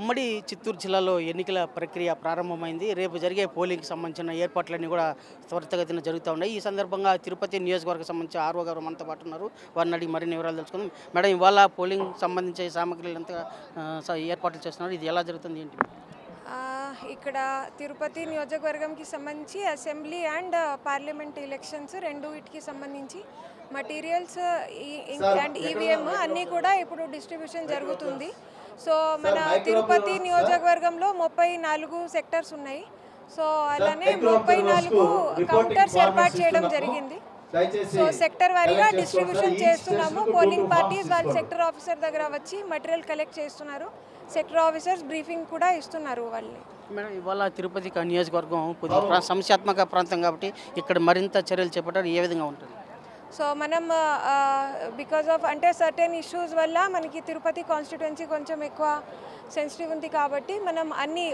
ఉమ్మడి చిత్తూరు జిల్లాలో ఎన్నికల ప్రక్రియ ప్రారంభమైంది. రేపు జరిగే పోలింగ్కి సంబంధించిన ఏర్పాట్లన్నీ కూడా త్వరితగతిన జరుగుతూ ఉన్నాయి. ఈ సందర్భంగా తిరుపతి నియోజకవర్గం సంబంధించి ఆర్ఓ గారు మనతో పాటు ఉన్నారు. వారిని అడిగి మరిన్ని వివరాలు తెలుసుకుందాం. మేడం, ఇవాళ పోలింగ్ సంబంధించి సామగ్రిలు ఎంత ఏర్పాట్లు చేస్తున్నారు, ఇది ఎలా జరుగుతుంది ఏంటి? ఇక్కడ తిరుపతి నియోజకవర్గంకి సంబంధించి అసెంబ్లీ అండ్ పార్లమెంట్ ఎలక్షన్స్ వీటికి సంబంధించి మటీరియల్స్ అండ్ ఈవీఎం అన్నీ కూడా ఇప్పుడు డిస్ట్రిబ్యూషన్ జరుగుతుంది. సో మన తిరుపతి నియోజకవర్గంలో 34 సెక్టర్స్ ఉన్నాయి. సో అలానే 34 కౌంటర్స్ ఏర్పాటు చేయడం జరిగింది. సో సెక్టర్ వారీగా డిస్ట్రిబ్యూషన్ చేస్తున్నాము. పోలింగ్ పార్టీస్ వాళ్ళ సెక్టర్ ఆఫీసర్ దగ్గర వచ్చి మెటీరియల్ కలెక్ట్ చేస్తున్నారు. సెక్టర్ ఆఫీసర్స్ బ్రీఫింగ్ కూడా ఇస్తున్నారు వాళ్ళని. మేడం, ఇవాళ తిరుపతి నియోజకవర్గం కొద్దిగా సమస్యాత్మక ప్రాంతం కాబట్టి ఇక్కడ మరింత చర్యలు చేపట్టారు. ఏ విధంగా ఉంటుంది? సో మనం బికాజ్ ఆఫ్ అంటే సర్టెన్ ఇష్యూస్ వల్ల మనకి తిరుపతి కాన్స్టిట్యుయెన్సీ కొంచెం ఎక్కువ సెన్సిటివ్ ఉంది కాబట్టి మనం అన్ని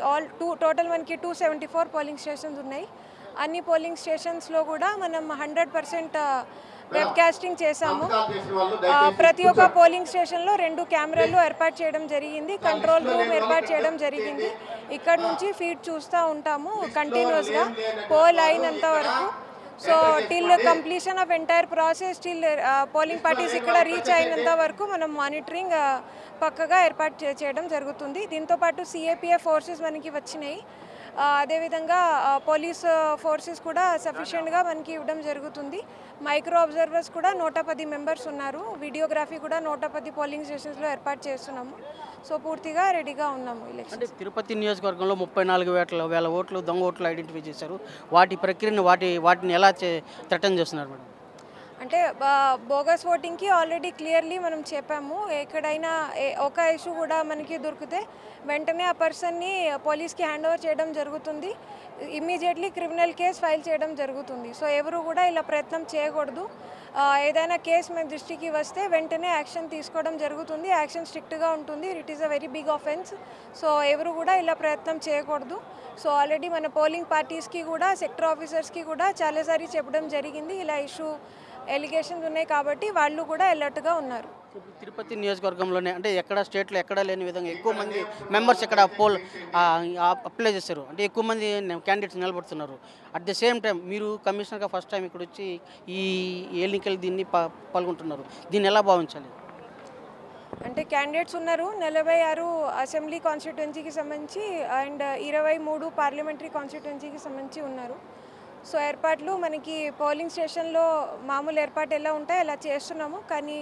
టోటల్ మనకి 274 పోలింగ్ స్టేషన్స్ ఉన్నాయి. అన్ని పోలింగ్ స్టేషన్స్లో కూడా మనం 100% వెబ్కాస్టింగ్ చేశాము. ప్రతి ఒక్క పోలింగ్ స్టేషన్లో 2 కెమెరాలు ఏర్పాటు చేయడం జరిగింది. కంట్రోల్ రూమ్ ఏర్పాటు చేయడం జరిగింది. ఇక్కడ నుంచి ఫీడ్ చూస్తూ ఉంటాము కంటిన్యూస్గా పోల్ అయినంత వరకు. So till completion of entire process till polling parties ఇక్కడ రీచ్ అయినంత వరకు మనం మానిటరింగ్ పక్కగా ఏర్పాటు చేయడం జరుగుతుంది. దీంతోపాటు సిఏపిఎఫ్ ఫోర్సెస్ మనకి వచ్చినాయి. అదేవిధంగా పోలీస్ ఫోర్సెస్ కూడా సఫిషియెంట్గా మనకి ఇవ్వడం జరుగుతుంది. మైక్రో అబ్జర్వర్స్ కూడా 110 మెంబర్స్ ఉన్నారు. వీడియోగ్రఫీ కూడా 110 పోలింగ్ స్టేషన్స్లో ఏర్పాటు చేస్తున్నాము. సో పూర్తిగా రెడీగా ఉన్నాము ఎలక్షన్. అంటే తిరుపతి నియోజకవర్గంలో 34,000 ఓట్లు దొంగ ఓట్లు ఐడెంటిఫై చేశారు. వాటి ప్రక్రియను వాటిని ఎలా థ్రెటన్ చేస్తున్నారు మేడం? అంటే బోగస్ ఓటింగ్కి ఆల్రెడీ క్లియర్లీ మనం చెప్పాము. ఎక్కడైనా ఒక ఇష్యూ కూడా మనకి దొరికితే వెంటనే ఆ పర్సన్ని పోలీస్కి హ్యాండ్ ఓవర్ చేయడం జరుగుతుంది. ఇమ్మీడియట్లీ క్రిమినల్ కేసు ఫైల్ చేయడం జరుగుతుంది. సో ఎవరు కూడా ఇలా ప్రయత్నం చేయకూడదు. ఏదైనా కేసు మన దృష్టికి వస్తే వెంటనే యాక్షన్ తీసుకోవడం జరుగుతుంది. యాక్షన్ స్ట్రిక్ట్గా ఉంటుంది. It is a very big offence. So ఎవరు కూడా ఇలా ప్రయత్నం చేయకూడదు. సో ఆల్రెడీ మన పోలింగ్ పార్టీస్కి కూడా సెక్టర్ ఆఫీసర్స్కి కూడా చాలాసారి చెప్పడం జరిగింది. ఇలా ఇష్యూ ఎలిగేషన్స్ ఉన్నాయి కాబట్టి వాళ్ళు కూడా అలర్ట్గా ఉన్నారు. తిరుపతి నియోజకవర్గంలోనే అంటే ఎక్కడ స్టేట్లో ఎక్కడ లేని విధంగా ఎక్కువ మంది మెంబర్స్ ఇక్కడ అప్లై చేశారు. అంటే ఎక్కువ మంది క్యాండిడేట్స్ నిలబడుతున్నారు. అట్ ద సేమ్ టైం మీరు కమిషనర్గా ఫస్ట్ టైం ఇక్కడ వచ్చి ఈ ఎన్నికలు దీన్ని పాల్గొంటున్నారు. దీన్ని ఎలా భావించాలి? అంటే క్యాండిడేట్స్ ఉన్నారు 46 అసెంబ్లీ కాన్స్టిట్యుయెన్సీకి సంబంధించి అండ్ 23 పార్లమెంటరీ కాన్స్టిట్యుయెన్సీకి సంబంధించి ఉన్నారు. సో ఏర్పాట్లు మనకి పోలింగ్ స్టేషన్లో మామూలు ఏర్పాటు ఎలా ఉంటాయి అలా చేస్తున్నాము. కానీ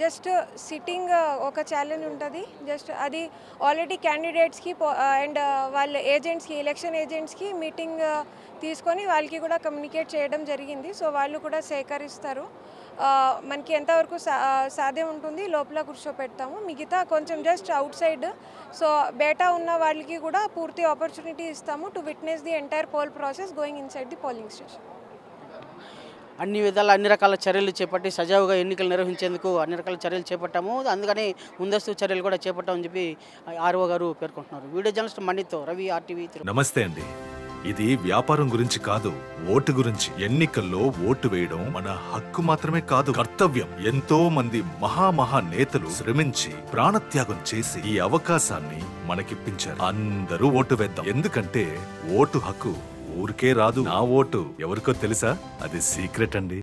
జస్ట్ సిట్టింగ్ ఒక ఛాలెంజ్ ఉంటుంది. జస్ట్ అది ఆల్రెడీ క్యాండిడేట్స్కి అండ్ వాళ్ళ ఏజెంట్స్కి ఎలక్షన్ ఏజెంట్స్కి మీటింగ్ తీసుకొని వాళ్ళకి కూడా కమ్యూనికేట్ చేయడం జరిగింది. సో వాళ్ళు కూడా సేకరిస్తారు. మనకి ఎంతవరకు సాధ్యం ఉంటుంది లోపల కూర్చోపెడతాము. మిగతా కొంచెం జస్ట్ అవుట్ సైడ్ సో బయట ఉన్న వాళ్ళకి కూడా పూర్తి ఆపర్చునిటీ ఇస్తాము to witness the entire pole process going inside the polling station. అన్ని రకాల చర్యలు చేపట్టి సజావుగా ఎన్నికలు నిర్వహించేందుకు అన్ని రకాల చర్యలు చేపట్టాము. అందుకని ముందస్తు చర్యలు కూడా చేపట్టామని చెప్పి ఆర్ఓ గారు పేర్కొంటున్నారు. వీడియో జర్నలిస్ట్ మణితో రవి, RTV. నమస్తే అండి. ఇది వ్యాపారం గురించి కాదు, ఓటు గురించి. ఎన్నికల్లో ఓటు వేయడం మన హక్కు మాత్రమే కాదు, కర్తవ్యం. ఎంతో మంది మహా నేతలు శ్రమించి ప్రాణత్యాగం చేసి ఈ అవకాశాన్ని మనకిప్పించారు. అందరూ ఓటు వేద్దాం. ఎందుకంటే ఓటు హక్కు ఊరికే రాదు. నా ఓటు ఎవరికో తెలుసా? అది సీక్రెట్ అండి.